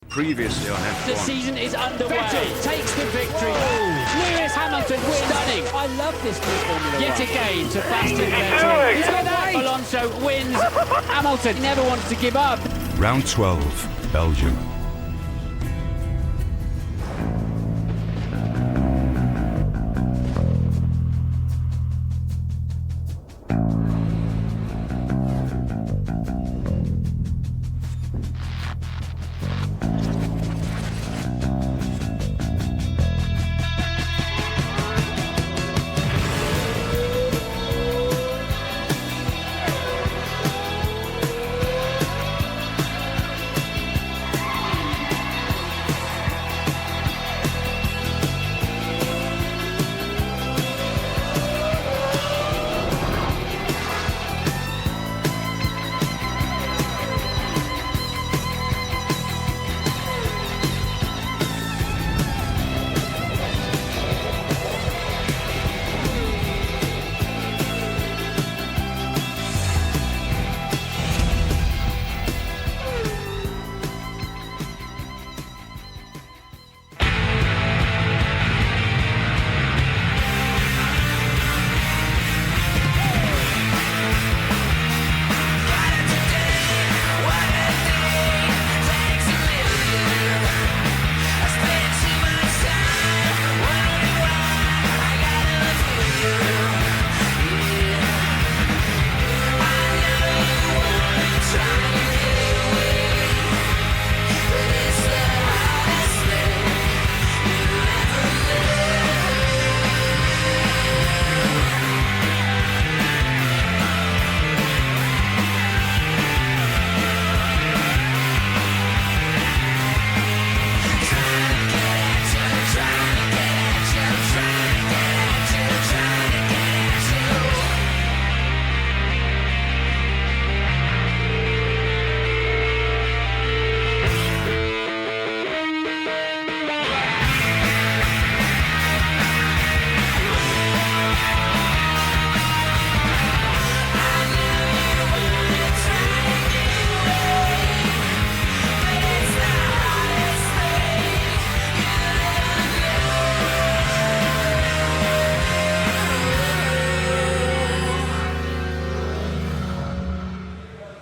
Previously on F1. The season is underway. Vettel takes the victory. Lewis Hamilton wins. Stunning. I love this new Formula Yet One. again, Sebastian Vettel. He's got 8. Alonso wins. Hamilton never wants to give up. Round 12, Belgium.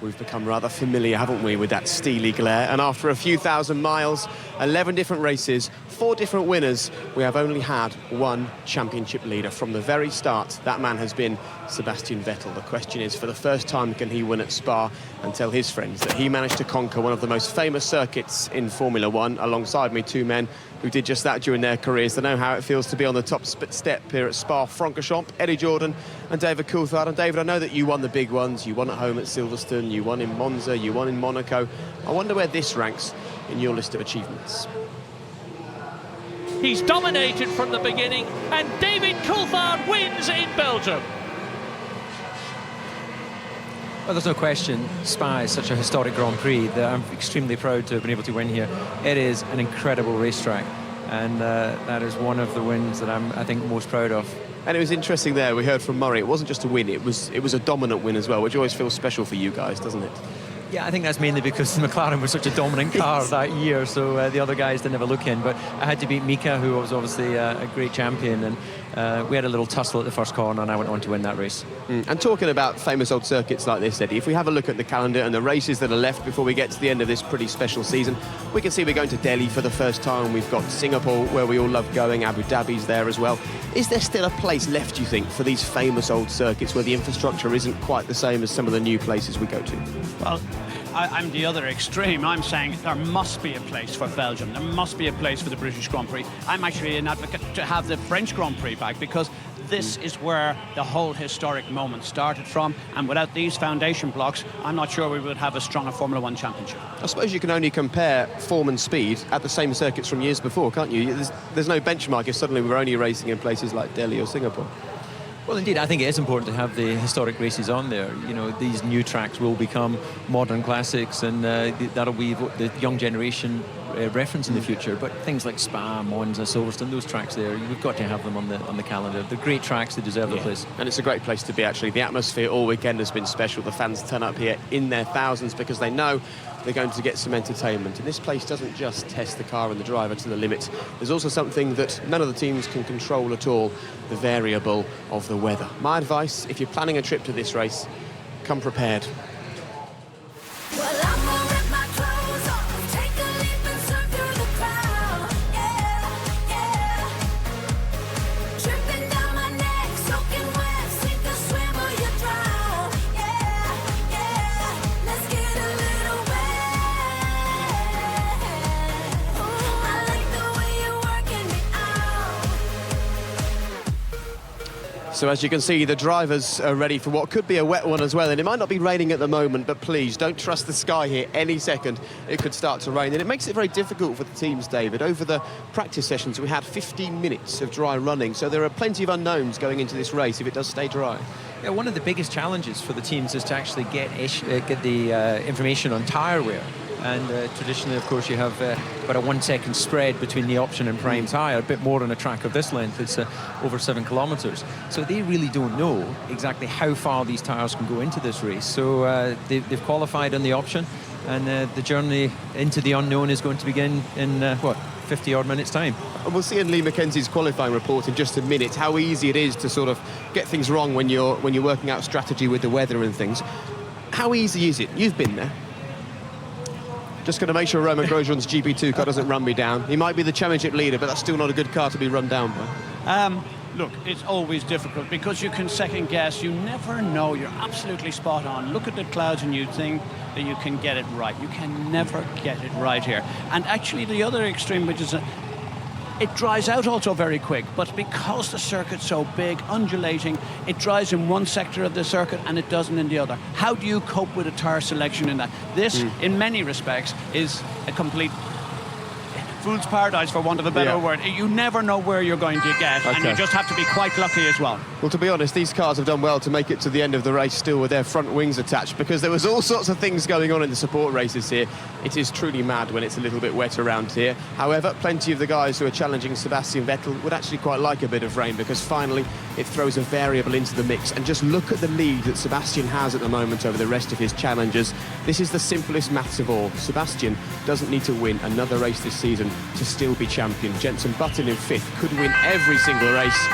We've become rather familiar, haven't we, with that steely glare. And after a few thousand miles, 11 different races, 4 different winners, we have only had one championship leader. From the very start, that man has been Sebastian Vettel. The question is, for the first time, can he win at Spa and tell his friends that he managed to conquer one of the most famous circuits in Formula One? Alongside me, 2 men who did just that during their careers. They know how it feels to be on the top step here at Spa-Francorchamps. Eddie Jordan and David Coulthard. And David, I know that you won the big ones. You won at home at Silverstone, you won in Monza, you won in Monaco. I wonder where this ranks in your list of achievements. He's dominated from the beginning, and David Coulthard wins in Belgium. Well, there's no question, Spa is such a historic Grand Prix that I'm extremely proud to have been able to win here. It is an incredible racetrack, and that is one of the wins that I think, most proud of. And it was interesting there, we heard from Murray, it wasn't just a win, it was a dominant win as well, which always feels special for you guys, doesn't it? Yeah, I think that's mainly because McLaren was such a dominant car that year, so the other guys didn't have a look in. But I had to beat Mika, who was obviously a great champion, and we had a little tussle at the first corner, and I went on to win that race. And talking about famous old circuits like this, Eddie, if we have a look at the calendar and the races that are left before we get to the end of this pretty special season, we can see we're going to Delhi for the first time. We've got Singapore, where we all love going. Abu Dhabi's there as well. Is there still a place left, do you think, for these famous old circuits where the infrastructure isn't quite the same as some of the new places we go to? Well, I'm the other extreme. I'm saying there must be a place for Belgium. There must be a place for the British Grand Prix. I'm actually an advocate to have the French Grand Prix back, because this is where the whole historic moment started from, and without these foundation blocks, I'm not sure we would have a stronger Formula One championship. I suppose you can only compare form and speed at the same circuits from years before, can't you? There's no benchmark if suddenly we're only racing in places like Delhi or Singapore. Well, indeed, I think it is important to have the historic races on there. You know, these new tracks will become modern classics, and that'll be the young generation reference in the future, but things like Spa, Monza, Silverstone, those tracks there, we've got to have them on the calendar. They're great tracks, they deserve their place. And it's a great place to be, actually. The atmosphere all weekend has been special. The fans turn up here in their thousands because they know they're going to get some entertainment. And this place doesn't just test the car and the driver to the limit. There's also something that none of the teams can control at all, the variable of the weather. My advice, if you're planning a trip to this race, come prepared. Well, I'm gonna rip my clothes off, take a leap and surf through the crowd. Yeah, yeah. Tripping down my neck, soaking wet, sink or swim or you drown. Yeah, yeah. Let's get a little wet. Ooh, I like the way you're working me out. So as you can see, the drivers are ready for what could be a wet one as well. And it might not be raining at the moment, but please don't trust the sky here. Any second it could start to rain. And it makes it very difficult for the teams, David. Over the practice sessions, we had 15 minutes of dry running. So there are plenty of unknowns going into this race if it does stay dry. Yeah, one of the biggest challenges for the teams is to actually get the information on tyre wear. And traditionally, of course, you have about a 1 second spread between the option and prime tyre, a bit more on a track of this length. It's over 7 kilometres. So they really don't know exactly how far these tyres can go into this race. So they've qualified on the option, and the journey into the unknown is going to begin in, 50-odd minutes' time. And we'll see in Lee Mackenzie's qualifying report in just a minute how easy it is to sort of get things wrong when you're working out strategy with the weather and things. How easy is it? You've been there. Just going to make sure Romain Grosjean's GP2 car doesn't run me down. He might be the championship leader, but that's still not a good car to be run down by. Look, it's always difficult because you can second guess. You never know. You're absolutely spot on. Look at the clouds and you think that you can get it right. You can never get it right here. And actually the other extreme, which is it dries out also very quick, but because the circuit's so big, undulating, it dries in one sector of the circuit and it doesn't in the other. How do you cope with a tyre selection in that? This, in many respects, is a complete fool's paradise, for want of a better word. You never know where you're going to get, and you just have to be quite lucky as well. Well, to be honest, these cars have done well to make it to the end of the race still with their front wings attached, because there was all sorts of things going on in the support races here. It is truly mad when it's a little bit wet around here. However, plenty of the guys who are challenging Sebastian Vettel would actually quite like a bit of rain, because finally it throws a variable into the mix. And just look at the lead that Sebastian has at the moment over the rest of his challengers. This is the simplest maths of all. Sebastian doesn't need to win another race this season to still be champion. Jenson Button in 5th could win every single race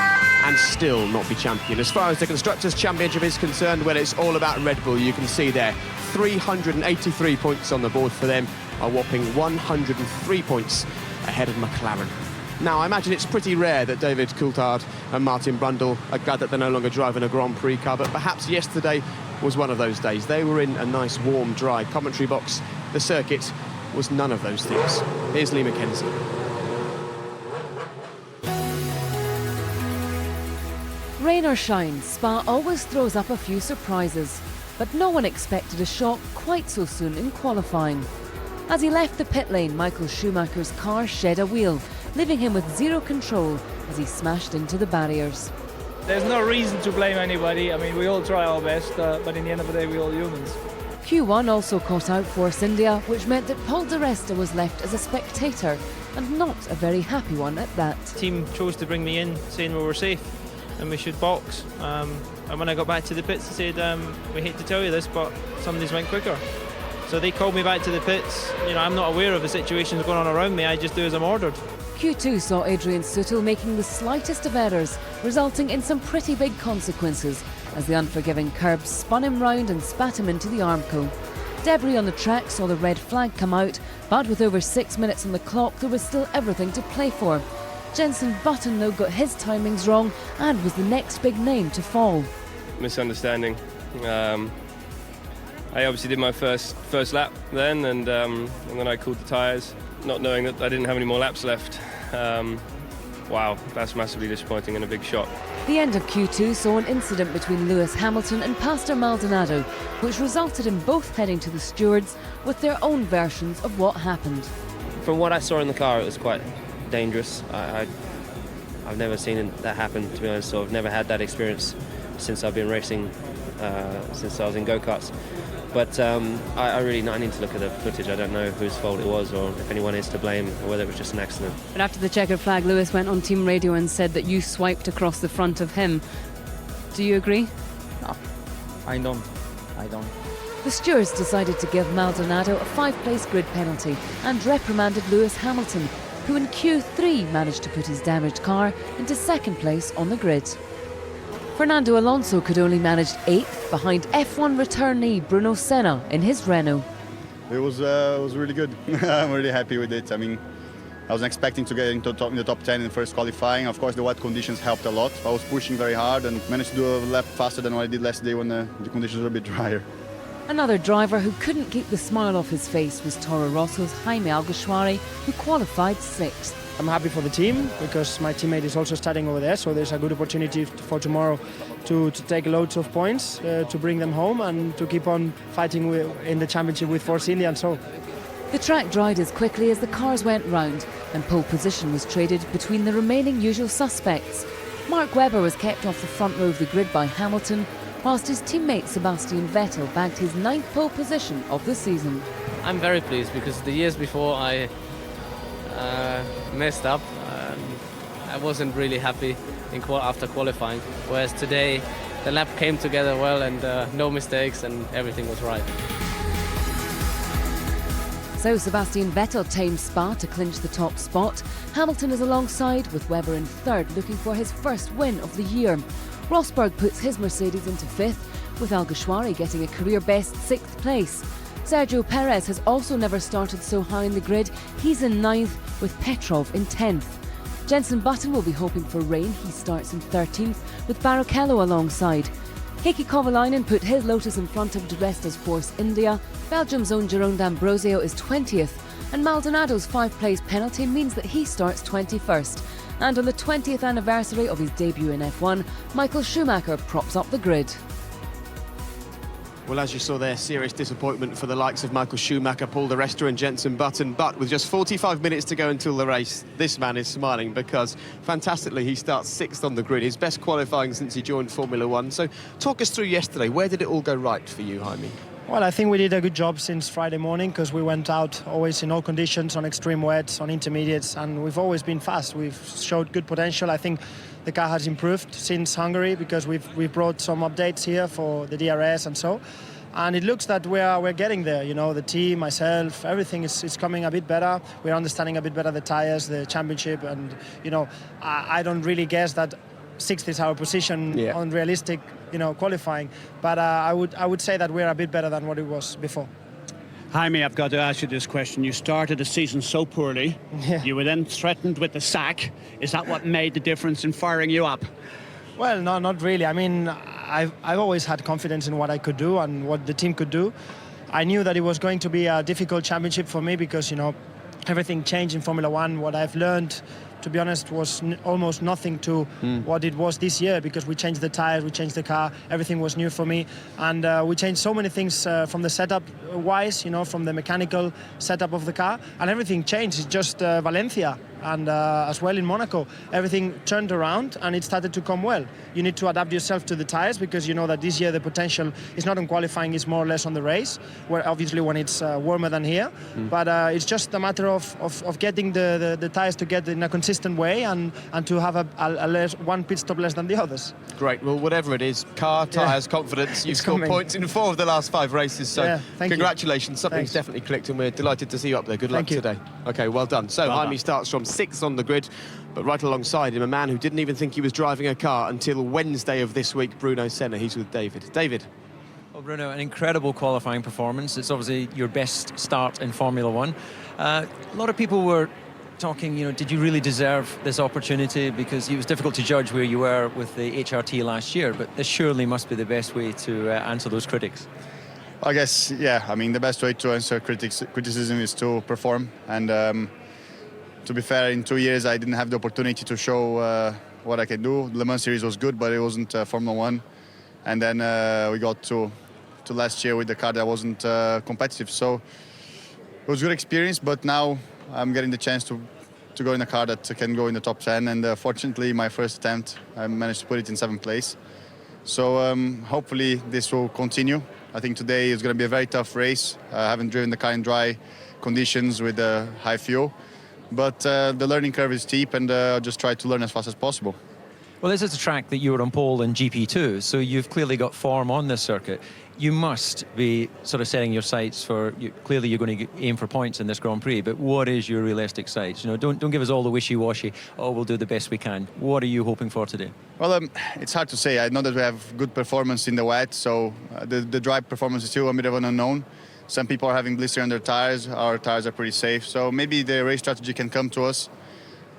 and still not be champion. As far as the Constructors' Championship is concerned, well, it's all about Red Bull. You can see there, 383 points on the board for them, a whopping 103 points ahead of McLaren. Now, I imagine it's pretty rare that David Coulthard and Martin Brundle are glad that they're no longer driving a Grand Prix car, but perhaps yesterday was one of those days. They were in a nice, warm, dry commentary box. The circuit was none of those things. Here's Lee Mackenzie. Rain or shine, Spa always throws up a few surprises, but no one expected a shock quite so soon in qualifying. As he left the pit lane, Michael Schumacher's car shed a wheel, leaving him with zero control as he smashed into the barriers. There's no reason to blame anybody. I mean, we all try our best, but in the end of the day, we're all humans. Q1 also caught out Force India, which meant that Paul di Resta was left as a spectator, and not a very happy one at that. The team chose to bring me in, saying we were safe and we should box. And when I got back to the pits, they said, we hate to tell you this, but somebody's went quicker. So they called me back to the pits. You know, I'm not aware of the situations going on around me. I just do as I'm ordered. Q2 saw Adrian Sutil making the slightest of errors, resulting in some pretty big consequences, as the unforgiving curbs spun him round and spat him into the Armco. Debris on the track saw the red flag come out, but with over 6 minutes on the clock, there was still everything to play for. Jenson Button, though, got his timings wrong and was the next big name to fall. Misunderstanding. I obviously did my first lap then, and then I cooled the tyres, not knowing that I didn't have any more laps left. Wow, that's massively disappointing and a big shock. The end of Q2 saw an incident between Lewis Hamilton and Pastor Maldonado, which resulted in both heading to the stewards with their own versions of what happened. From what I saw in the car, it was quite dangerous. I've never seen that happen, to be honest, so I've never had that experience since I've been racing, since I was in go-karts. But I really need to look at the footage. I don't know whose fault it was or if anyone is to blame or whether it was just an accident. But after the checkered flag, Lewis went on team radio and said that you swiped across the front of him. Do you agree? No, I don't. The stewards decided to give Maldonado a 5-place grid penalty and reprimanded Lewis Hamilton, who in Q3 managed to put his damaged car into 2nd place on the grid. Fernando Alonso could only manage 8th behind F1 returnee Bruno Senna in his Renault. It was really good. I'm really happy with it. I mean, I wasn't expecting to get in the top 10 in the first qualifying. Of course, the wet conditions helped a lot. I was pushing very hard and managed to do a lap faster than what I did last day when the conditions were a bit drier. Another driver who couldn't keep the smile off his face was Toro Rosso's Jaime Alguersuari, who qualified 6th. I'm happy for the team because my teammate is also starting over there, so there's a good opportunity for tomorrow to take loads of points, to bring them home and to keep on fighting in the championship with Force India and so. The track dried as quickly as the cars went round, and pole position was traded between the remaining usual suspects. Mark Webber was kept off the front row of the grid by Hamilton, whilst his teammate Sebastian Vettel bagged his 9th pole position of the season. I'm very pleased because the years before I messed up. I wasn't really happy after qualifying, whereas today the lap came together well and no mistakes and everything was right. So Sebastian Vettel tamed Spa to clinch the top spot. Hamilton is alongside, with Webber in 3rd, looking for his first win of the year. Rosberg puts his Mercedes into 5th, with Alguersuari getting a career-best 6th place. Sergio Perez has also never started so high in the grid. He's in 9th, with Petrov in 10th. Jenson Button will be hoping for rain. He starts in 13th, with Barrichello alongside. Heikki Kovalainen put his Lotus in front of Di Force India. Belgium's own Jerome D'Ambrosio is 20th, and Maldonado's 5-place penalty means that he starts 21st. And on the 20th anniversary of his debut in F1, Michael Schumacher props up the grid. Well, as you saw there, serious disappointment for the likes of Michael Schumacher, Paul di Resta and Jenson Button. But with just 45 minutes to go until the race, this man is smiling because, fantastically, he starts 6th on the grid, his best qualifying since he joined Formula One. So talk us through yesterday. Where did it all go right for you, Jaime? Well, I think we did a good job since Friday morning because we went out always in all conditions, on extreme wets, on intermediates, and we've always been fast. We've showed good potential. I think the car has improved since Hungary because we've brought some updates here for the DRS and so. And it looks that we're getting there, you know, the team, myself, everything is coming a bit better. We're understanding a bit better the tyres, the championship, and, you know, I don't really guess that 6th is our position on realistic, you know, qualifying. But I would say that we're a bit better than what it was before. Jaime, I've got to ask you this question. You started the season so poorly. Yeah. You were then threatened with the sack. Is that what made the difference in firing you up? Well, no, not really. I mean, I've always had confidence in what I could do and what the team could do. I knew that it was going to be a difficult championship for me because, you know, everything changed in Formula One. What I've learned, to be honest, was almost nothing to what it was this year because we changed the tires, we changed the car, everything was new for me. And we changed so many things from the setup-wise, you know, from the mechanical setup of the car. And everything changed. It's just Valencia and as well in Monaco. Everything turned around and it started to come well. You need to adapt yourself to the tires because you know that this year the potential is not on qualifying, it's more or less on the race, where obviously when it's warmer than here. But it's just a matter of getting the tires together in a consistent way and to have one pit stop less than the others. Great. Well, whatever it is, car, tyres, confidence, you've scored points in 4 of the last 5 races. So congratulations. Something's definitely clicked and we're delighted to see you up there. Good luck today. Okay, well done. So Jaime starts from 6th on the grid, but right alongside him, a man who didn't even think he was driving a car until Wednesday of this week, Bruno Senna. He's with David. David. Well, Bruno, an incredible qualifying performance. It's obviously your best start in Formula One. A lot of people were talking, you know, did you really deserve this opportunity? Because it was difficult to judge where you were with the HRT last year, but this surely must be the best way to answer those critics. I guess, yeah. I mean, the best way to answer criticism is to perform. And to be fair, in 2 years, I didn't have the opportunity to show what I can do. Le Mans series was good, but it wasn't Formula One. And then we got to last year with the car that wasn't competitive. So it was a good experience, but now I'm getting the chance to go in a car that can go in the top 10. And fortunately, my first attempt, I managed to put it in 7th place. So hopefully this will continue. I think today is going to be a very tough race. I haven't driven the car in dry conditions with high fuel, but the learning curve is steep, and I'll just try to learn as fast as possible. Well, this is a track that you were on pole in GP2, so you've clearly got form on this circuit. You must be sort of setting your sights for, clearly you're going to aim for points in this Grand Prix, but what is your realistic sights? You know, don't give us all the wishy-washy, oh, we'll do the best we can. What are you hoping for today? Well, it's hard to say. I know that we have good performance in the wet, so the dry performance is still a bit of an unknown. Some people are having blister on their tires. Our tires are pretty safe, so maybe the race strategy can come to us,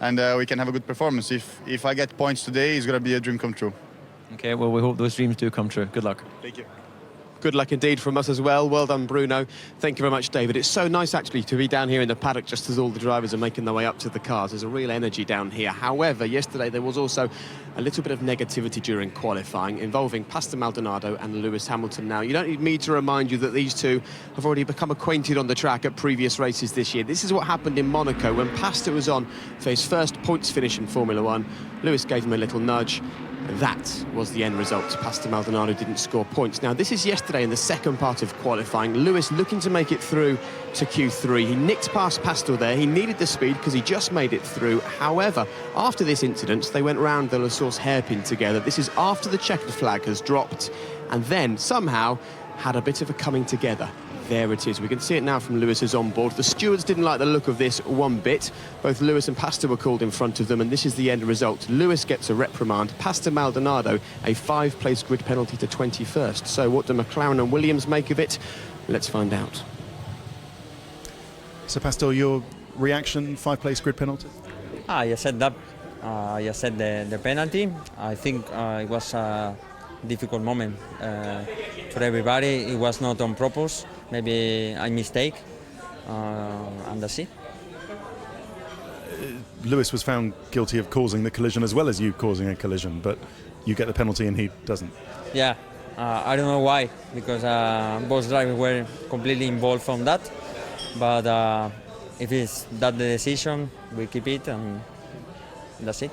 and we can have a good performance. If I get points today, it's going to be a dream come true. Okay, well, we hope those dreams do come true. Good luck. Thank you. Good luck indeed from us as well. Well done, Bruno. Thank you very much, David. It's so nice, actually, to be down here in the paddock just as all the drivers are making their way up to the cars. There's a real energy down here. However, yesterday there was also a little bit of negativity during qualifying involving Pastor Maldonado and Lewis Hamilton. Now, you don't need me to remind you that these two have already become acquainted on the track at previous races this year. This is what happened in Monaco when Pastor was on for his first points finish in Formula One. Lewis gave him a little nudge. That was the end result. Pastor Maldonado didn't score points. Now, this is yesterday in the second part of qualifying. Lewis looking to make it through to Q3. He nicked past Pastor there. He needed the speed because he just made it through. However, after this incident, they went round the La Source hairpin together. This is after the checkered flag has dropped, and then somehow had a bit of a coming together. There it is. We can see it now from Lewis's onboard. The stewards didn't like the look of this one bit. Both Lewis and Pastor were called in front of them, and this is the end result. Lewis gets a reprimand. Pastor Maldonado, a 5-place grid penalty to 21st. So what do McLaren and Williams make of it? Let's find out. So, Pastor, your reaction, 5-place grid penalty? I said that. I said the penalty. I think it was a difficult moment for everybody. It was not on purpose. Maybe a mistake, and that's it. Lewis was found guilty of causing the collision as well as you causing a collision, but you get the penalty and he doesn't. Yeah, I don't know why, because both drivers were completely involved from that. But if it's that the decision, we keep it, and that's it.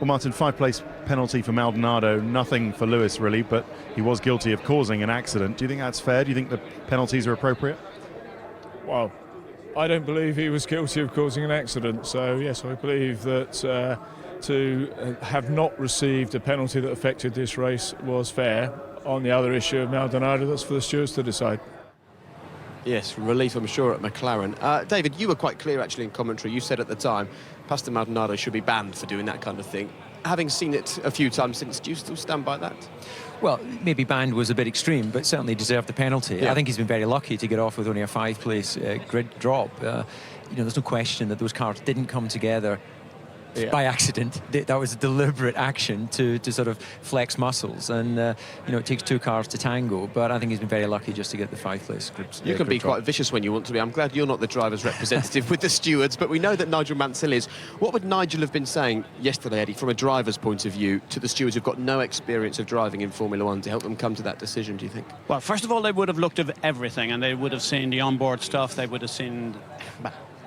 Well, Martin, 5-place penalty for Maldonado, nothing for Lewis really, but he was guilty of causing an accident. Do you think that's fair? Do you think the penalties are appropriate? Well, I don't believe he was guilty of causing an accident, so yes, I believe that to have not received a penalty that affected this race was fair. On the other issue of Maldonado, that's for the stewards to decide. Yes, relief, I'm sure, at McLaren. David, you were quite clear, actually, in commentary. You said at the time, Pastor Maldonado should be banned for doing that kind of thing. Having seen it a few times since, do you still stand by that? Well, maybe banned was a bit extreme, but certainly deserved the penalty. Yeah. I think he's been very lucky to get off with only a 5-place grid drop. You know, there's no question that those cars didn't come together by accident. That was a deliberate action to sort of flex muscles, and you know, it takes two cars to tango, but I think he's been very lucky just to get the 5-place grid. You can be quite vicious when you want to be. I'm glad you're not the driver's representative with the stewards, but we know that Nigel Mansell is. What would Nigel have been saying yesterday, Eddie, from a driver's point of view, to the stewards who've got no experience of driving in Formula One to help them come to that decision, do you think? Well, first of all, they would have looked at everything, and they would have seen the onboard stuff, they would have seen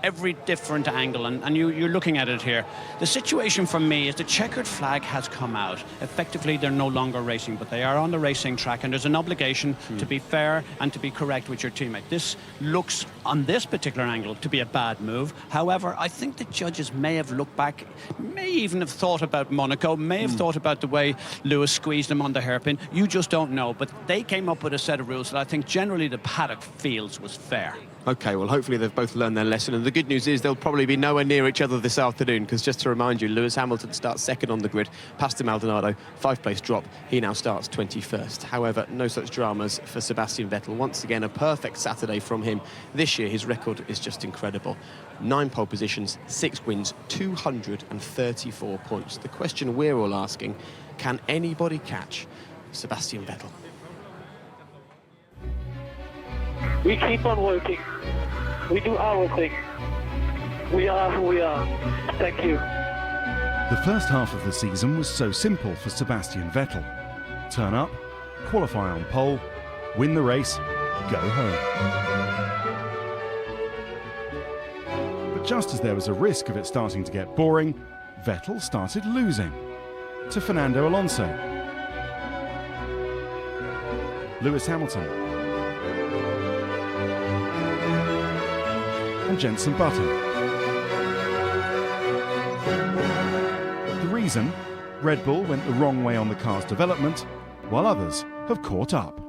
every different angle, and you're looking at it here. The situation for me is the checkered flag has come out. Effectively, they're no longer racing, but they are on the racing track, and there's an obligation to be fair and to be correct with your teammate. This looks, on this particular angle, to be a bad move. However, I think the judges may have looked back, may even have thought about Monaco, may have thought about the way Lewis squeezed him on the hairpin. You just don't know, but they came up with a set of rules that I think generally the paddock feels was fair. OK, well, hopefully they've both learned their lesson. And the good news is they'll probably be nowhere near each other this afternoon, because just to remind you, Lewis Hamilton starts second on the grid. Pastor Maldonado, 5-place drop. He now starts 21st. However, no such dramas for Sebastian Vettel. Once again, a perfect Saturday from him. This year, his record is just incredible. 9 pole positions, 6 wins, 234 points. The question we're all asking, can anybody catch Sebastian Vettel? We keep on working. We do our thing. We are who we are. Thank you. The first half of the season was so simple for Sebastian Vettel. Turn up, qualify on pole, win the race, go home. But just as there was a risk of it starting to get boring, Vettel started losing to Fernando Alonso, Lewis Hamilton, and Jenson Button. The reason? Red Bull went the wrong way on the car's development, while others have caught up.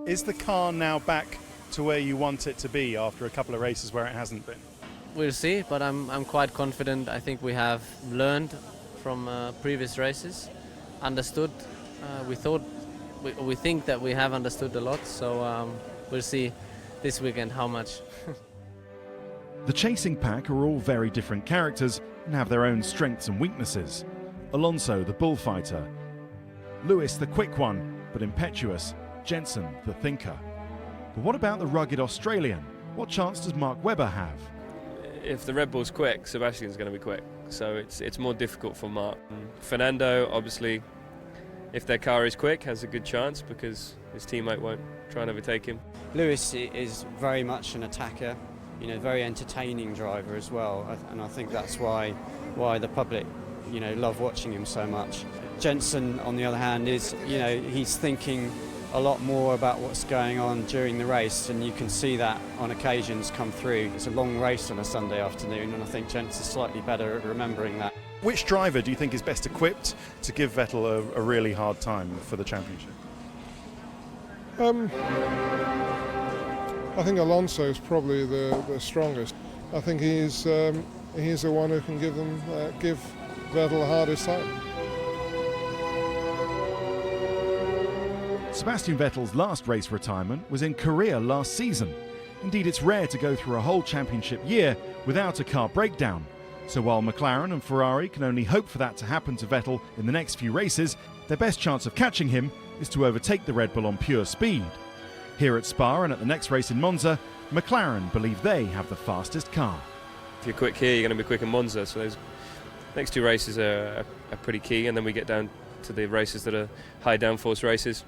Is the car now back to where you want it to be after a couple of races where it hasn't been? We'll see, but I'm quite confident. I think we have learned from previous races, understood. We think that we have understood a lot, so we'll see this weekend how much. The chasing pack are all very different characters and have their own strengths and weaknesses. Alonso, the bullfighter. Lewis, the quick one, but impetuous. Jenson, the thinker. But what about the rugged Australian? What chance does Mark Webber have? If the Red Bull's quick, Sebastian's going to be quick. So it's more difficult for Mark. Fernando, obviously, if their car is quick, has a good chance because his teammate won't try and overtake him. Lewis is very much an attacker, very entertaining driver as well, and I think that's why the public, love watching him so much. Jenson, on the other hand, is, he's thinking a lot more about what's going on during the race, and you can see that on occasions come through. It's a long race on a Sunday afternoon, and I think Jenson's slightly better at remembering that. Which driver do you think is best equipped to give Vettel a really hard time for the championship? I think Alonso is probably the strongest. I think he's the one who can give Vettel the hardest time. Sebastian Vettel's last race retirement was in Korea last season. Indeed, it's rare to go through a whole championship year without a car breakdown. So while McLaren and Ferrari can only hope for that to happen to Vettel in the next few races, their best chance of catching him is to overtake the Red Bull on pure speed. Here at Spa and at the next race in Monza, McLaren believe they have the fastest car. If you're quick here, you're going to be quick in Monza. So those next two races are pretty key, and then we get down to the races that are high downforce races.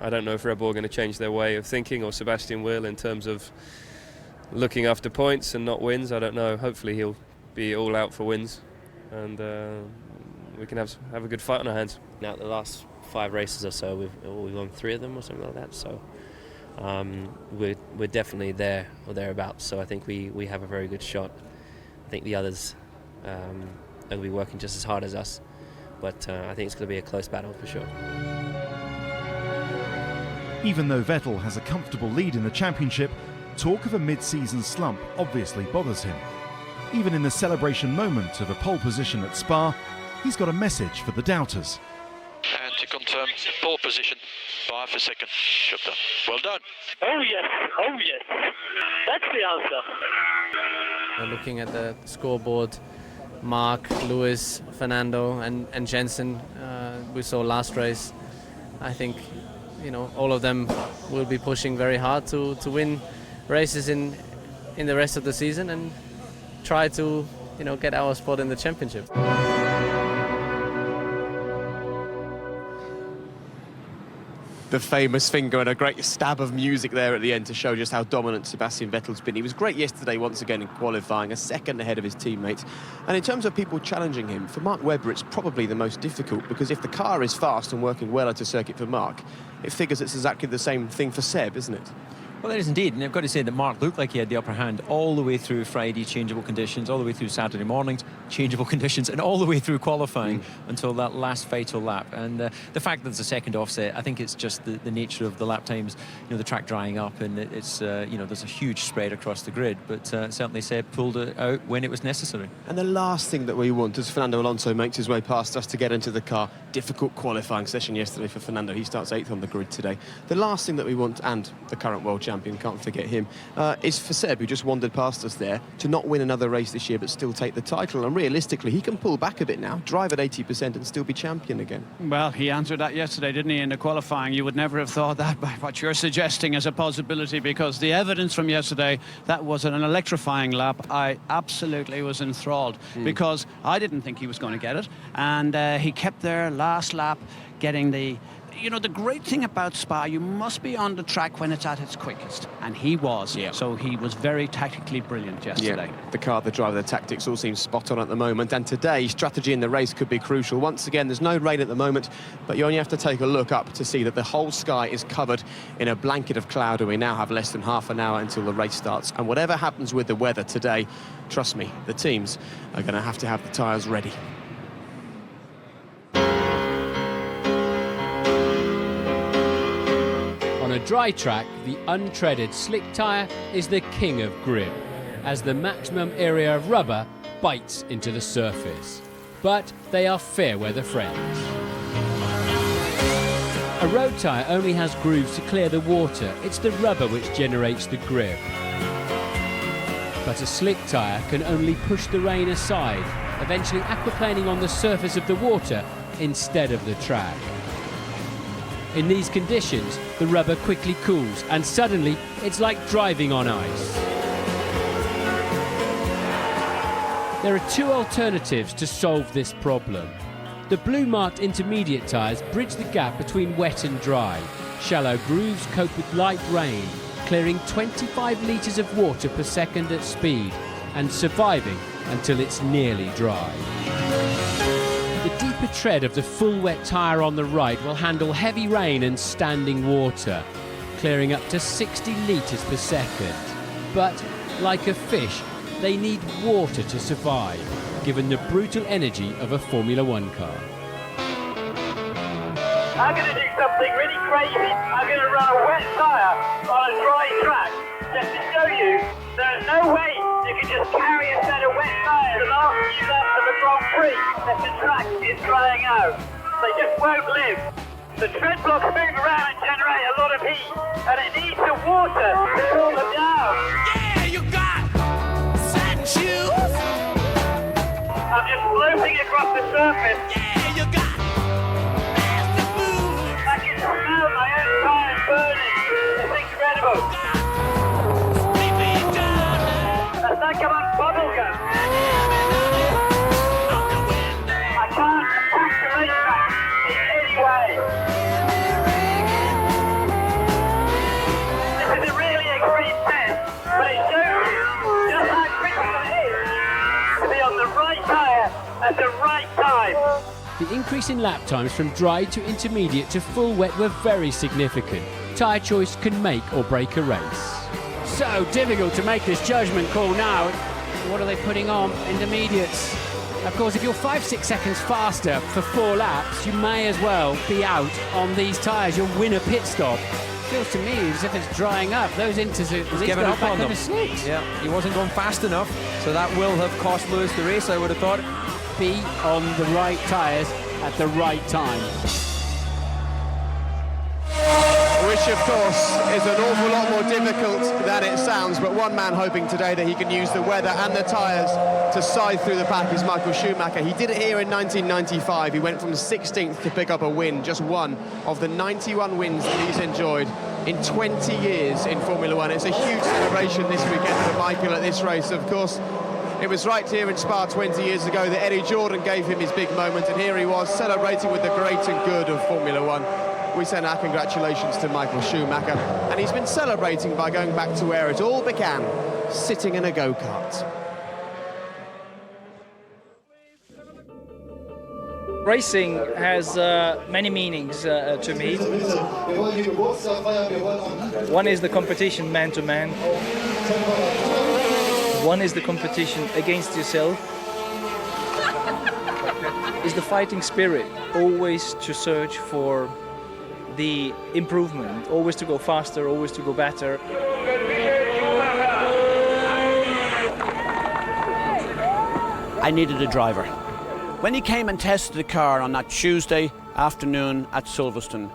I don't know if Red Bull are going to change their way of thinking, or Sebastian will, in terms of looking after points and not wins. I don't know. Hopefully he'll be all out for wins, and we can have a good fight on our hands. Now the last 5 races or so, we've won 3 of them or something like that. So we're definitely there or thereabouts. So I think we have a very good shot. I think the others will be working just as hard as us, but I think it's going to be a close battle for sure. Even though Vettel has a comfortable lead in the championship, talk of a mid-season slump obviously bothers him. Even in the celebration moment of a pole position at Spa, he's got a message for the doubters. And to confirm, pole position, 5 a second. Shut down. Well done. Oh yes, that's the answer. Looking at the scoreboard, Mark, Lewis, Fernando and Jenson, we saw last race. I think all of them will be pushing very hard to win races in the rest of the season and try to get our spot in the championship. The famous finger and a great stab of music there at the end to show just how dominant Sebastian Vettel's been. He was great yesterday once again in qualifying, a second ahead of his teammates. And in terms of people challenging him, for Mark Webber it's probably the most difficult, because if the car is fast and working well at a circuit for Mark, it figures it's exactly the same thing for Seb, isn't it? Well, it is indeed, and I've got to say that Mark looked like he had the upper hand all the way through Friday, changeable conditions, all the way through Saturday mornings, changeable conditions, and all the way through qualifying until that last fatal lap. And the fact that there's a second offset, I think it's just the nature of the lap times, the track drying up, and it's there's a huge spread across the grid, but certainly Seb pulled it out when it was necessary. And the last thing that we want as Fernando Alonso makes his way past us to get into the car, difficult qualifying session yesterday for Fernando. He starts 8th on the grid today. The last thing that we want, and the current world champion, can't forget him, is for Seb, who just wandered past us there, to not win another race this year but still take the title. And realistically, he can pull back a bit now, drive at 80% and still be champion again. Well, he answered that yesterday, didn't he, in the qualifying? You would never have thought that by what you're suggesting as a possibility, because the evidence from yesterday, that was an electrifying lap. I absolutely was enthralled because I didn't think he was going to get it, and he kept there last lap, getting the you know, the great thing about Spa, you must be on the track when it's at its quickest. And he was. Yeah. So he was very tactically brilliant yesterday. Yeah, the car, the driver, the tactics all seem spot on at the moment. And today, strategy in the race could be crucial. Once again, there's no rain at the moment, but you only have to take a look up to see that the whole sky is covered in a blanket of cloud, and we now have less than half an hour until the race starts. And whatever happens with the weather today, trust me, the teams are going to have the tyres ready. On a dry track, the untreaded slick tyre is the king of grip, as the maximum area of rubber bites into the surface. But they are fair weather friends. A road tyre only has grooves to clear the water. It's the rubber which generates the grip. But a slick tyre can only push the rain aside, eventually aquaplaning on the surface of the water instead of the track. In these conditions, the rubber quickly cools, and suddenly it's like driving on ice. There are two alternatives to solve this problem. The blue-marked intermediate tyres bridge the gap between wet and dry. Shallow grooves cope with light rain, clearing 25 litres of water per second at speed and surviving until it's nearly dry. The deeper tread of the full wet tyre on the right will handle heavy rain and standing water, clearing up to 60 litres per second. But, like a fish, they need water to survive, given the brutal energy of a Formula One car. I'm going to do something really crazy. I'm going to run a wet tyre on a dry track just to show you there's no way you can just carry a set of wet tyres the last few laps of a Grand Prix if the track is drying out. They just won't live. The tread blocks move around and generate a lot of heat, and it needs the water to cool them down. Yeah, you got satin shoes. I'm just floating across the surface. Yeah, you got massive moves. I can smell my own tyres burning. It's incredible. It's like I'm on bubblegum. I can't attack the racetrack in any way. This is a really extreme test, but it shows you just how critical it is to be on the right tyre at the right time. The increase in lap times from dry to intermediate to full wet were very significant. Tyre choice can make or break a race. So difficult to make this judgment call now. What are they putting on? Intermediates. Of course, if you're 5-6 seconds faster for 4 laps, you may as well be out on these tyres. You'll win a pit stop. Feels to me as if it's drying up. Those intermediates He's given up on them. The Yeah, he wasn't going fast enough, so that will have cost Lewis the race, I would have thought. Be on the right tyres at the right time. Which, of course, is an awful lot more difficult than it sounds, but one man hoping today that he can use the weather and the tyres to scythe through the pack is Michael Schumacher. He did it here in 1995. He went from 16th to pick up a win, just one of the 91 wins that he's enjoyed in 20 years in Formula One. It's a huge celebration this weekend for Michael at this race. Of course, it was right here in Spa 20 years ago that Eddie Jordan gave him his big moment, and here he was celebrating with the great and good of Formula One. We send our congratulations to Michael Schumacher, and he's been celebrating by going back to where it all began, sitting in a go-kart. Racing has many meanings to me. One is the competition man-to-man. One is the competition against yourself. Is the fighting spirit, always to search for the improvement, always to go faster, always to go better. I needed a driver. When he came and tested the car on that Tuesday afternoon at Silverstone,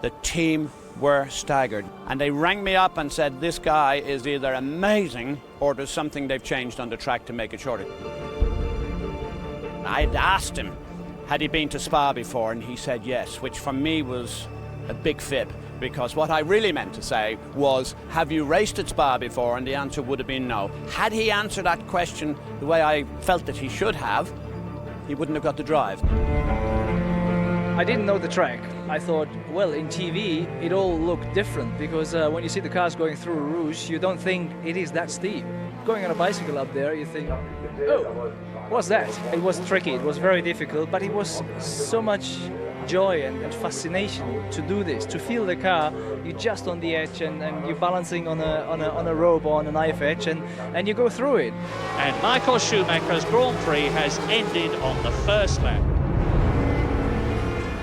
the team were staggered. And they rang me up and said, this guy is either amazing or there's something they've changed on the track to make it shorter. I'd asked him, had he been to Spa before, and he said yes, which for me was a big fib, because what I really meant to say was, have you raced at Spa before? And the answer would have been no. Had he answered that question the way I felt that he should have, he wouldn't have got the drive. I didn't know the track. I thought, well, in TV, it all looked different because when you see the cars going through Rouge, you don't think it is that steep. Going on a bicycle up there, you think, oh, what's that? It was tricky, it was very difficult, but it was so much joy and fascination to do this, to feel the car. You're just on the edge and you're balancing on a rope or on a knife edge and you go through it. And Michael Schumacher's Grand Prix has ended on the first lap.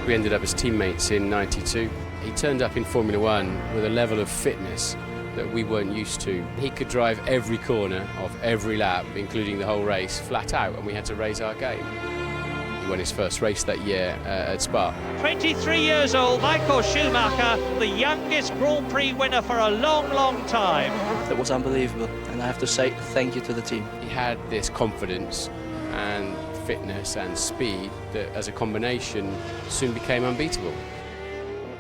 We ended up as teammates in '92. He turned up in Formula One with a level of fitness that we weren't used to. He could drive every corner of every lap, including the whole race, flat out, and we had to raise our game. He won his first race that year at Spa. 23 years old, Michael Schumacher, the youngest Grand Prix winner for a long, long time. That was unbelievable, and I have to say thank you to the team. He had this confidence and fitness and speed that, as a combination, soon became unbeatable.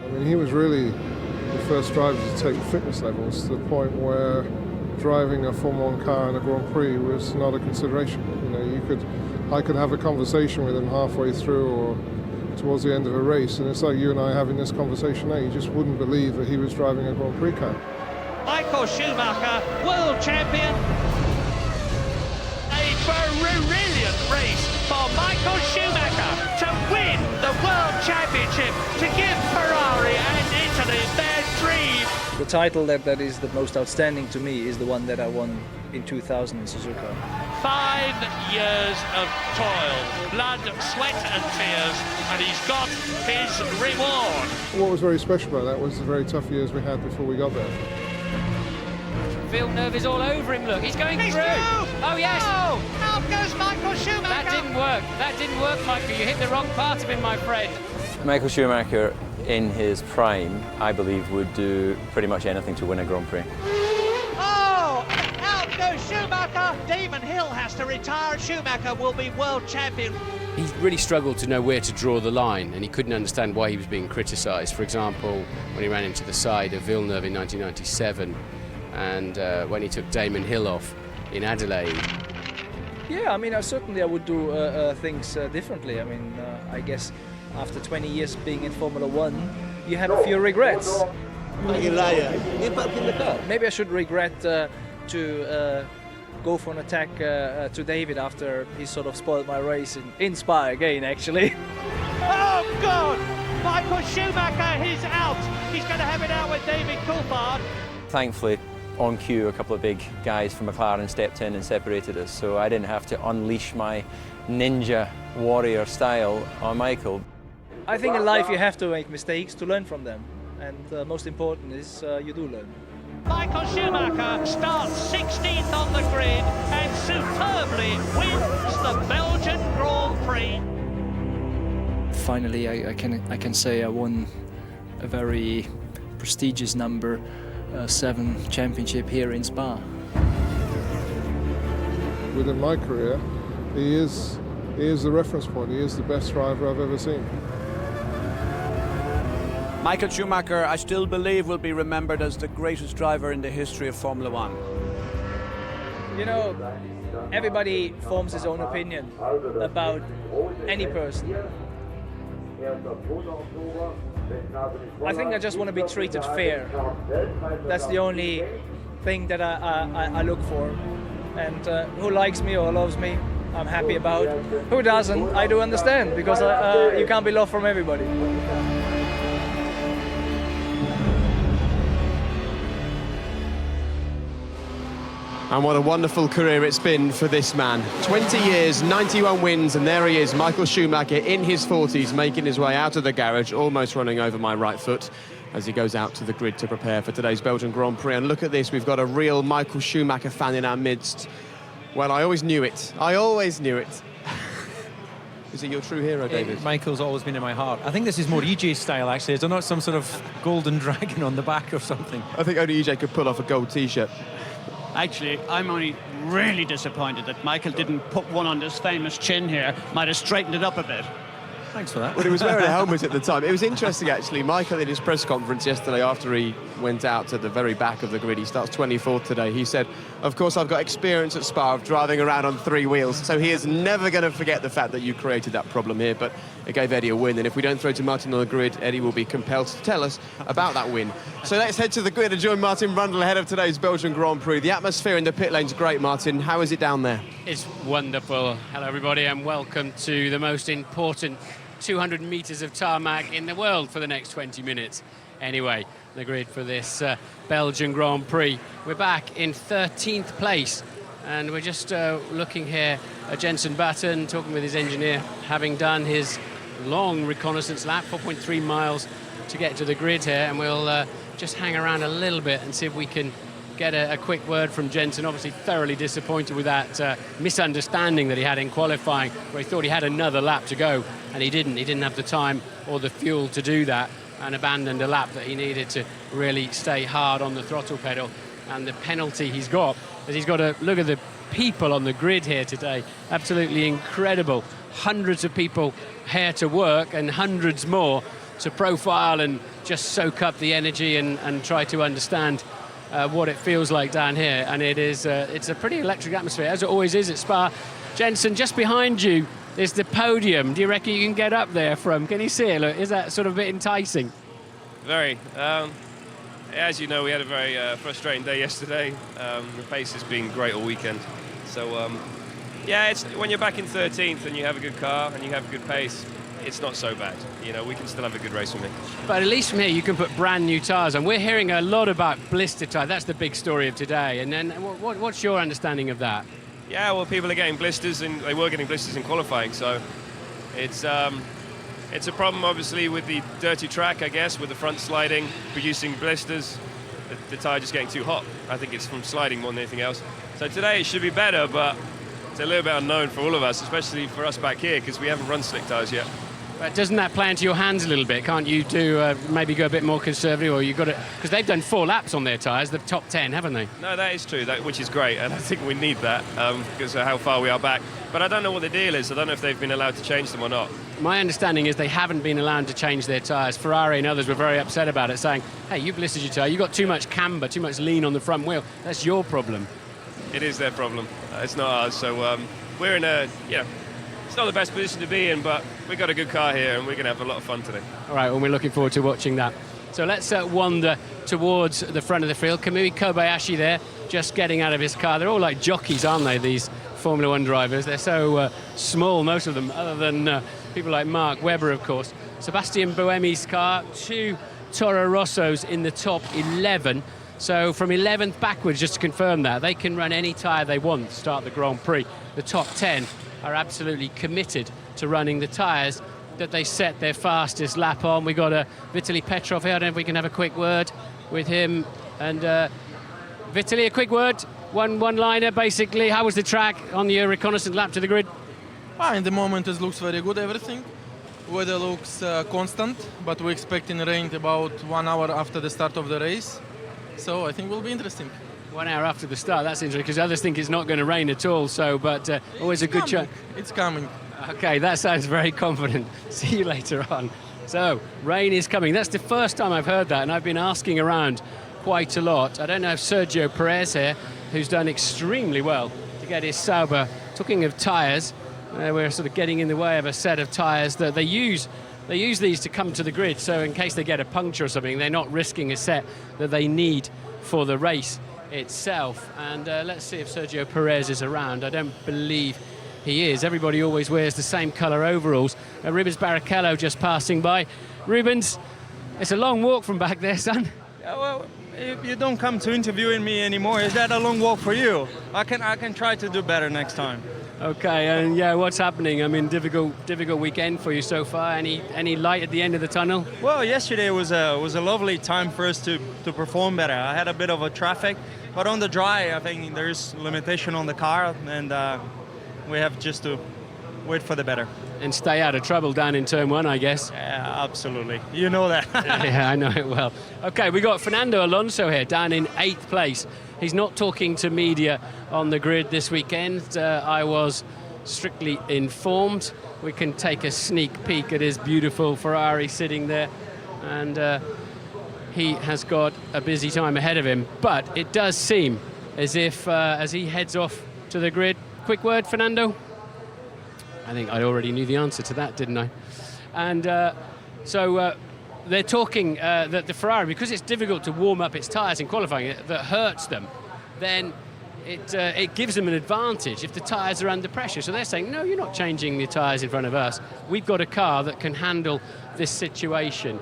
I mean, he was really the first driver to take fitness levels to the point where driving a Formula 1 car in a Grand Prix was not a consideration. You know, I could have a conversation with him halfway through or towards the end of a race, and it's like you and I having this conversation now. You just wouldn't believe that he was driving a Grand Prix car. Michael Schumacher, world champion. A brilliant race for Michael Schumacher to win the World Championship, to give Ferrari and Italy their dream. The title that is the most outstanding to me is the one that I won in 2000 in Suzuka. 5 years of toil, blood, sweat and tears, and he's got his reward. What was very special about that was the very tough years we had before we got there. Villeneuve is all over him, look, he's going through. Oh, yes. Oh, out goes Michael Schumacher. That didn't work. That didn't work, Michael. You hit the wrong part of him, my friend. Michael Schumacher, in his prime, I believe, would do pretty much anything to win a Grand Prix. Oh, out goes Schumacher. Damon Hill has to retire. Schumacher will be world champion. He really struggled to know where to draw the line, and he couldn't understand why he was being criticised. For example, when he ran into the side of Villeneuve in 1997, and when he took Damon Hill off in Adelaide. Yeah, I mean, certainly I would do things differently. I mean, I guess after 20 years being in Formula One, you have a few regrets. You liar. Get back in the car. Maybe I should regret to go for an attack to David after he sort of spoiled my race in Spa again, actually. Oh, God! Michael Schumacher, he's out. He's going to have it out with David Coulthard. Thankfully, on cue, a couple of big guys from McLaren stepped in and separated us, so I didn't have to unleash my ninja warrior style on Michael. I think in life you have to make mistakes to learn from them, and most important is you do learn. Michael Schumacher starts 16th on the grid and superbly wins the Belgian Grand Prix. Finally, I can say I won a very prestigious number 7 championship here in Spa. Within my career, he is the reference point. He is the best driver I've ever seen. Michael Schumacher, I still believe, will be remembered as the greatest driver in the history of Formula One. You know, everybody forms his own opinion about any person. I think I just want to be treated fair. That's the only thing that I look for. And who likes me or loves me, I'm happy about. Who doesn't, I do understand, because you can't be loved from everybody. And what a wonderful career it's been for this man. 20 years, 91 wins, and there he is, Michael Schumacher, in his 40s, making his way out of the garage, almost running over my right foot as he goes out to the grid to prepare for today's Belgian Grand Prix. And look at this, we've got a real Michael Schumacher fan in our midst. Well, I always knew it. I always knew it. Is he your true hero, David? Michael's always been in my heart. I think this is more EJ style, actually. Is there not some sort of golden dragon on the back or something? I think only EJ could pull off a gold T-shirt. Actually, I'm only really disappointed that Michael didn't put one on this famous chin here. Might have straightened it up a bit. Thanks for that. Well, he was wearing a helmet at the time. It was interesting, actually. Michael, in his press conference yesterday, after he went out to the very back of the grid, he starts 24th today, he said, of course, I've got experience at Spa of driving around on 3 wheels, so he is never going to forget the fact that you created that problem here. But it gave Eddie a win. And if we don't throw to Martin on the grid, Eddie will be compelled to tell us about that win. So let's head to the grid and join Martin Brundle ahead of today's Belgian Grand Prix. The atmosphere in the pit lane's great, Martin. How is it down there? It's wonderful. Hello, everybody, and welcome to the most important 200 metres of tarmac in the world for the next 20 minutes. Anyway, the grid for this Belgian Grand Prix. We're back in 13th place, and we're just looking here at Jenson Button, talking with his engineer, having done his long reconnaissance lap, 4.3 miles to get to the grid here, and we'll just hang around a little bit and see if we can get a quick word from Jenson. Obviously thoroughly disappointed with that misunderstanding that he had in qualifying, where he thought he had another lap to go, and he didn't. He didn't have the time or the fuel to do that, and abandoned a lap that he needed to really stay hard on the throttle pedal. And the penalty he's got is he's got to look at the people on the grid here today. Absolutely incredible. Hundreds of people here to work and hundreds more to profile and just soak up the energy and try to understand what it feels like down here. And it's a pretty electric atmosphere, as it always is at Spa. Jenson, just behind you is the podium. Do you reckon you can get up there from? Can you see it? Look, is that sort of a bit enticing? Very. As you know, we had a very frustrating day yesterday. The pace has been great all weekend. So, yeah, it's when you're back in 13th and you have a good car and you have a good pace, it's not so bad. You know, we can still have a good race from here. But at least from here, you can put brand new tyres on. We're hearing a lot about blister tyres. That's the big story of today. And then what's your understanding of that? Yeah, well, people are getting blisters, and they were getting blisters in qualifying, so it's a problem, obviously, with the dirty track, I guess, with the front sliding, producing blisters, the tyre just getting too hot. I think it's from sliding more than anything else. So today it should be better, but it's a little bit unknown for all of us, especially for us back here, because we haven't run slick tyres yet. But doesn't that play into your hands a little bit? Can't you do maybe go a bit more conservative, or you've got to, because they've done 4 laps on their tyres, the top 10, haven't they? No, that is true, which is great, and I think we need that because of how far we are back. But I don't know what the deal is. I don't know if they've been allowed to change them or not. My understanding is they haven't been allowed to change their tyres. Ferrari and others were very upset about it, saying, hey, you blistered your tyre, you got too much camber, too much lean on the front wheel. That's your problem. It is their problem. It's not ours. So we're in a, it's not the best position to be in, but we've got a good car here and we're going to have a lot of fun today. All right, well, we're looking forward to watching that. So let's wander towards the front of the field. Kamui Kobayashi there, just getting out of his car. They're all like jockeys, aren't they, these Formula One drivers? They're so small, most of them, other than people like Mark Webber, of course. Sebastian Buemi's car, 2 Toro Rossos in the top 11. So from 11th backwards, just to confirm that, they can run any tyre they want to start the Grand Prix. The top 10 are absolutely committed to running the tyres that they set their fastest lap on. We got Vitaly Petrov here. I don't know if we can have a quick word with him. And Vitaly, a quick word, one-liner basically. How was the track on your reconnaissance lap to the grid? In the moment it looks very good, everything. Weather looks constant, but we're expecting rain about 1 hour after the start of the race. So I think it will be interesting. 1 hour after the start, that's interesting, because others think it's not going to rain at all, so, but always a good chance. It's coming. Okay, that sounds very confident. See you later on. So, rain is coming. That's the first time I've heard that, and I've been asking around quite a lot. I don't know if Sergio Perez here, who's done extremely well to get his Sauber. Talking of tyres, we're sort of getting in the way of a set of tyres that they use these to come to the grid, so in case they get a puncture or something, they're not risking a set that they need for the race itself. And let's see if Sergio Perez is around. I don't believe he is. Everybody always wears the same colour overalls. Rubens Barrichello just passing by. Rubens, it's a long walk from back there, son. Yeah, well, if you don't come to interviewing me anymore, is that a long walk for you? I can try to do better next time. Okay, and yeah, what's happening? I mean, difficult weekend for you so far. Any light at the end of the tunnel? Well, yesterday was a lovely time for us to perform better. I had a bit of a traffic, but on the dry, I think there's limitation on the car, and we have just to wait for the better. And stay out of trouble down in turn 1, I guess. Yeah, absolutely. You know that. Yeah, I know it well. Okay, we got Fernando Alonso here, down in 8th place. He's not talking to media on the grid this weekend. I was strictly informed. We can take a sneak peek at his beautiful Ferrari sitting there. And he has got a busy time ahead of him. But it does seem as if, as he heads off to the grid... Quick word, Fernando? I think I already knew the answer to that, didn't I? And so they're talking that the Ferrari, because it's difficult to warm up its tyres in qualifying, that hurts them, then it gives them an advantage if the tyres are under pressure. So they're saying, no, you're not changing the tyres in front of us. We've got a car that can handle this situation.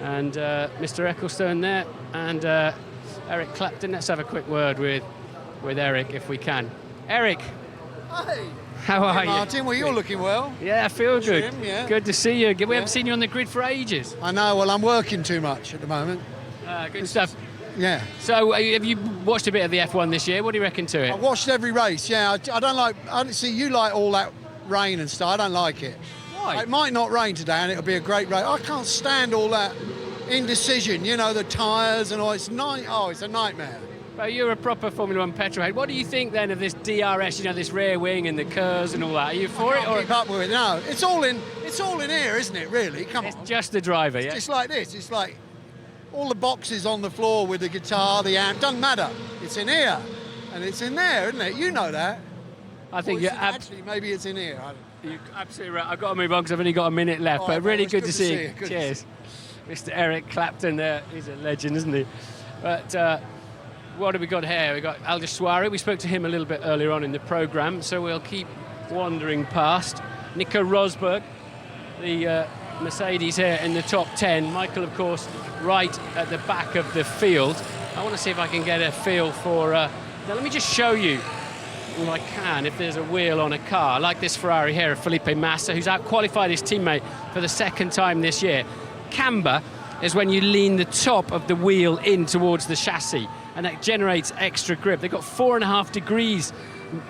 And Mr. Ecclestone there, and Eric Clapton. Let's have a quick word with Eric if we can. Eric. Hi. How are you? Martin, well, you're looking well. Yeah, I feel good. Trim, yeah. Good to see you. We haven't seen you on the grid for ages. I know, well, I'm working too much at the moment. Good stuff. Yeah. So, have you watched a bit of the F1 this year? What do you reckon to it? I watched every race, yeah. I don't see you like all that rain and stuff. I don't like it. Why? It might not rain today and it'll be a great race. I can't stand all that indecision, you know, the tyres and all. It's a nightmare. Well, you're a proper Formula One petrolhead. What do you think then of this DRS, you know, this rear wing and the curves and all that? Are you for it? Or keep up with it? No, it's all in here, isn't it, really? Come on. It's just the driver, yeah? It's just like this. It's like all the boxes on the floor with the guitar, the amp, doesn't matter. It's in here and it's in there, isn't it? You know that. I think actually, maybe it's in here. You're absolutely right. I've got to move on because I've only got a minute left, but really good to see you. Cheers. Mr. Eric Clapton there, he's a legend, isn't he? But what have we got here? We've got Aldous. We spoke to him a little bit earlier on in the programme, so we'll keep wandering past. Nico Rosberg, the Mercedes here in the top 10. Michael, of course, right at the back of the field. I want to see if I can get a feel for... now, let me just show you, if I can, if there's a wheel on a car, like this Ferrari here of Felipe Massa, who's out-qualified his teammate for the second time this year. Camber is when you lean the top of the wheel in towards the chassis, and that generates extra grip. They've got 4.5 degrees,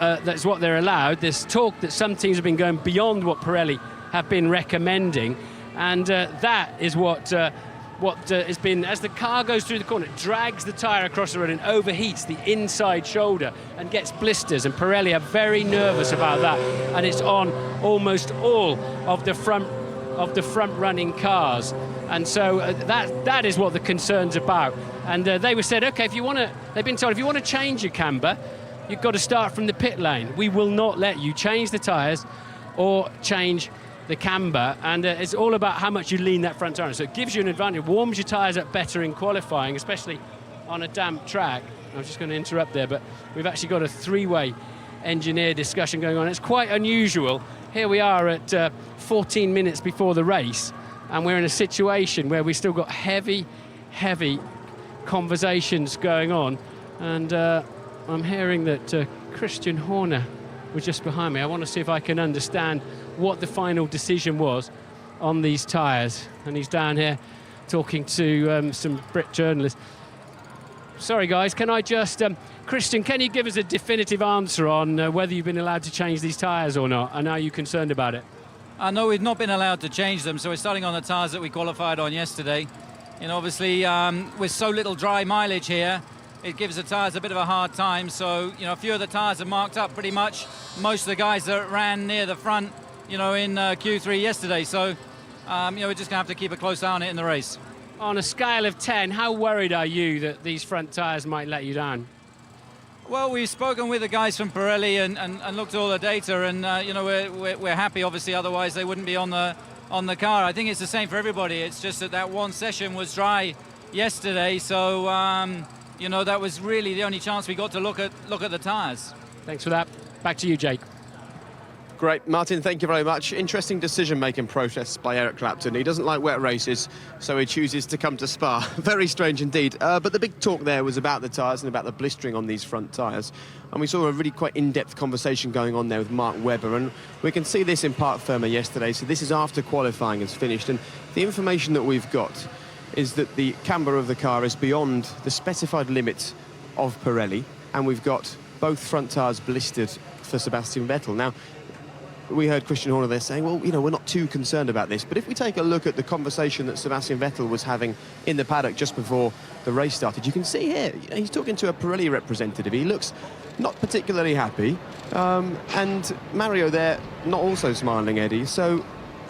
that's what they're allowed. There's talk that some teams have been going beyond what Pirelli have been recommending, and that is what has been, as the car goes through the corner, it drags the tyre across the road and overheats the inside shoulder and gets blisters, and Pirelli are very nervous about that, and it's on almost all of the front running cars. And so that is what the concern's about. And they were said, okay, they've been told, if you want to change your camber, you've got to start from the pit lane. We will not let you change the tyres or change the camber. And it's all about how much you lean that front tyre. So it gives you an advantage, warms your tyres up better in qualifying, especially on a damp track. I was just going to interrupt there, but we've actually got a three-way engineer discussion going on. It's quite unusual. Here we are at 14 minutes before the race, and we're in a situation where we've still got heavy conversations going on. And I'm hearing that Christian Horner was just behind me. I want to see if I can understand what the final decision was on these tyres. And he's down here talking to some Brit journalists. Sorry, guys, can I just... Christian, can you give us a definitive answer on whether you've been allowed to change these tyres or not? And are you concerned about it? No, we've not been allowed to change them, so we're starting on the tyres that we qualified on yesterday. You know, obviously, with so little dry mileage here, it gives the tyres a bit of a hard time. So, you know, a few of the tyres are marked up pretty much. Most of the guys that ran near the front, you know, in Q3 yesterday. So, you know, we're just going to have to keep a close eye on it in the race. On a scale of 10, how worried are you that these front tyres might let you down? Well, we've spoken with the guys from Pirelli and looked at all the data, and you know, we're happy. Obviously, otherwise they wouldn't be on the car. I think it's the same for everybody. It's just that one session was dry yesterday, so you know, that was really the only chance we got to look at the tyres. Thanks for that. Back to you, Jake. Great, Martin, thank you very much. Interesting decision-making process by Eric Clapton. He doesn't like wet races, so he chooses to come to Spa. Very strange indeed. But the big talk there was about the tyres and about the blistering on these front tyres. And we saw a really quite in-depth conversation going on there with Mark Webber. And we can see this in Parc Fermé yesterday. So this is after qualifying is finished. And the information that we've got is that the camber of the car is beyond the specified limit of Pirelli. And we've got both front tyres blistered for Sebastian Vettel. Now, we heard Christian Horner there saying, well, you know, we're not too concerned about this. But if we take a look at the conversation that Sebastian Vettel was having in the paddock just before the race started, you can see here, he's talking to a Pirelli representative. He looks not particularly happy. And Mario there, not also smiling, Eddie. So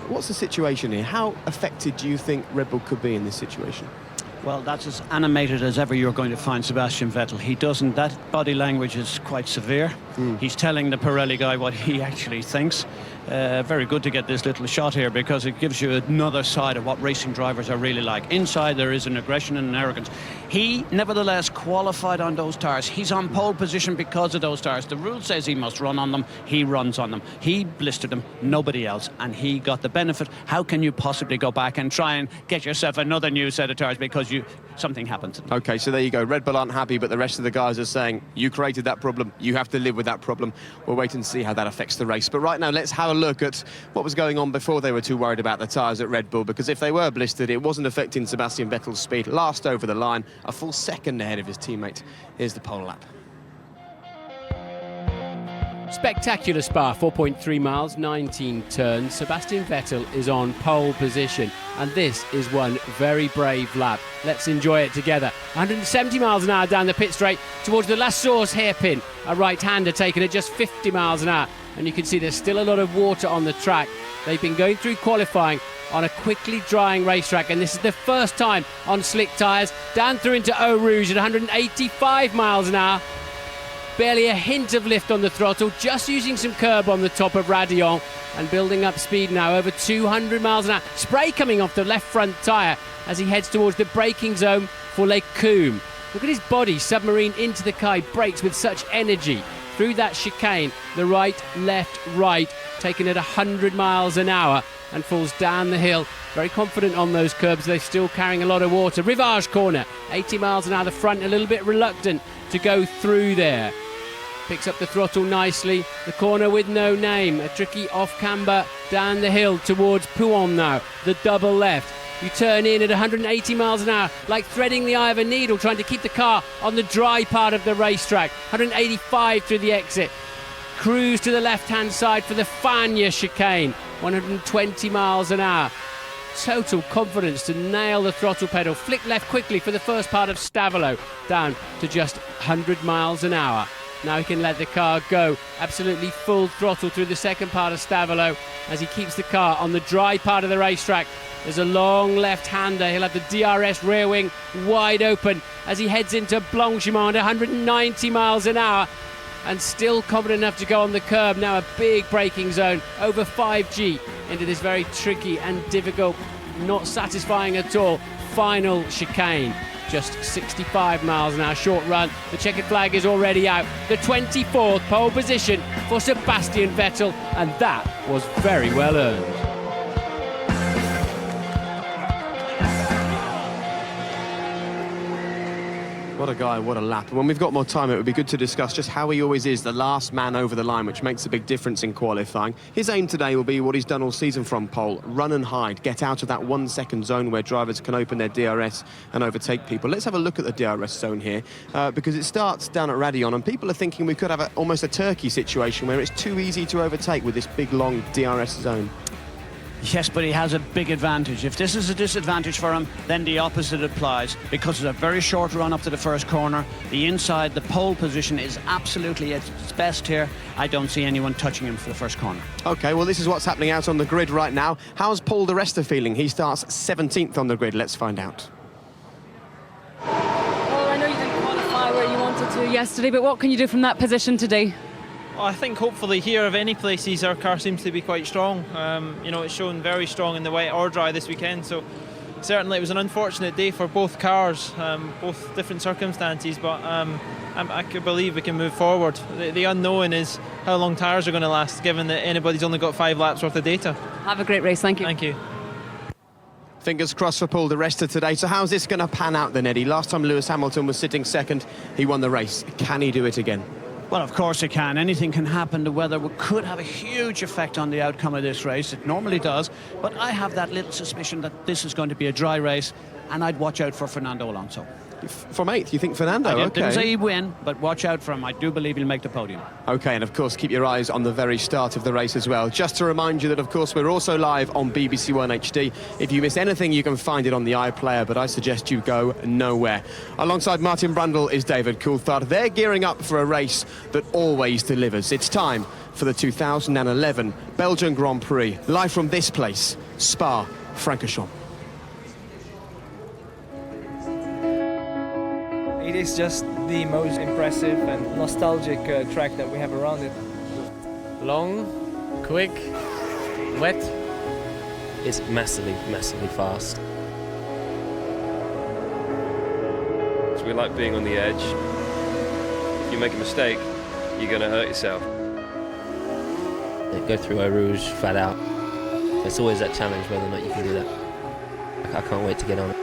what's the situation here? How affected do you think Red Bull could be in this situation? Well, that's as animated as ever you're going to find Sebastian Vettel. He doesn't, that body language is quite severe. He's telling the Pirelli guy what he actually thinks. very good to get this little shot here, because it gives you another side of what racing drivers are really like. Inside there is an aggression and an arrogance. He nevertheless qualified on those tyres. He's on pole position because of those tyres. The rule says he must run on them. He runs on them. He blistered them, nobody else, and he got the benefit. How can you possibly go back and try and get yourself another new set of tyres because something happened to them? Okay, so there you go. Red Bull aren't happy, but the rest of the guys are saying, you created that problem, you have to live with that problem. We'll wait and see how that affects the race. But right now, let's have a look at what was going on before they were too worried about the tyres at Red Bull, because if they were blistered, it wasn't affecting Sebastian Vettel's speed. Last over the line, a full second ahead of his teammate. Here's the pole lap. Spectacular Spa, 4.3 miles, 19 turns. Sebastian Vettel is on pole position, and this is one very brave lap. Let's enjoy it together. 170 miles an hour down the pit straight towards the La Source hairpin. A right-hander taken at just 50 miles an hour, and you can see there's still a lot of water on the track. They've been going through qualifying on a quickly drying racetrack, and this is the first time on slick tyres. Down through into Eau Rouge at 185 miles an hour. Barely a hint of lift on the throttle, just using some curb on the top of Radillon, and building up speed now over 200 miles an hour. Spray coming off the left front tyre as he heads towards the braking zone for Lake Coombe. Look at his body submarine into the car. He brakes with such energy through that chicane. The right, left, right, taken at 100 miles an hour, and falls down the hill. Very confident on those curbs. They're still carrying a lot of water. Rivage corner, 80 miles an hour. The front a little bit reluctant to go through there. Picks up the throttle nicely. The corner with no name. A tricky off-camber down the hill towards Pouhon now. The double left. You turn in at 180 miles an hour, like threading the eye of a needle, trying to keep the car on the dry part of the racetrack. 185 through the exit. Cruise to the left-hand side for the Fagnes chicane. 120 miles an hour. Total confidence to nail the throttle pedal. Flick left quickly for the first part of Stavelot, down to just 100 miles an hour. Now he can let the car go absolutely full throttle through the second part of Stavelot as he keeps the car on the dry part of the racetrack. There's a long left-hander. He'll have the DRS rear wing wide open as he heads into Blanchimont at 190 miles an hour, and still confident enough to go on the curb. Now a big braking zone over 5G into this very tricky and difficult, not satisfying at all, final chicane. Just 65 miles an hour, short run. The checkered flag is already out. The 24th pole position for Sebastian Vettel, and that was very well earned. What a guy, what a lap. When we've got more time, it would be good to discuss just how he always is the last man over the line, which makes a big difference in qualifying. His aim today will be what he's done all season from pole: run and hide, get out of that 1 second zone where drivers can open their DRS and overtake people. Let's have a look at the DRS zone here, because it starts down at Radillon, and people are thinking we could have almost a Turkey situation where it's too easy to overtake with this big, long DRS zone. Yes, but he has a big advantage. If this is a disadvantage for him, then the opposite applies, because it's a very short run up to the first corner. The inside, the pole position is absolutely at its best here. I don't see anyone touching him for the first corner. OK, well, this is what's happening out on the grid right now. How's Paul di Resta feeling? He starts 17th on the grid. Let's find out. Well, I know you didn't qualify where you wanted to yesterday, but what can you do from that position today? Well, I think hopefully here of any places our car seems to be quite strong. You know, it's shown very strong in the wet or dry this weekend, so certainly it was an unfortunate day for both cars, both different circumstances, but I could believe we can move forward. The unknown is how long tyres are going to last, given that anybody's only got 5 laps worth of data. Have a great race, thank you. Thank you. Fingers crossed for Paul di Resta today. So how's this going to pan out then, Eddie? Last time Lewis Hamilton was sitting second, he won the race. Can he do it again? Well, of course it can. Anything can happen. The weather could have a huge effect on the outcome of this race. It normally does. But I have that little suspicion that this is going to be a dry race, and I'd watch out for Fernando Alonso. From 8th, you think Fernando? I OK. didn't say he'd win, but watch out for him. I do believe he'll make the podium. OK, and of course, keep your eyes on the very start of the race as well. Just to remind you that, of course, we're also live on BBC One HD. If you miss anything, you can find it on the iPlayer, but I suggest you go nowhere. Alongside Martin Brundle is David Coulthard. They're gearing up for a race that always delivers. It's time for the 2011 Belgian Grand Prix. Live from this place, Spa-Francorchamps. It is just the most impressive and nostalgic track that we have around it. Long, quick, Wet? It's massively, massively fast. So we like being on the edge. If you make a mistake, you're going to hurt yourself. They go through Eau Rouge flat out. It's always that challenge whether or not you can do that. I can't wait to get on it.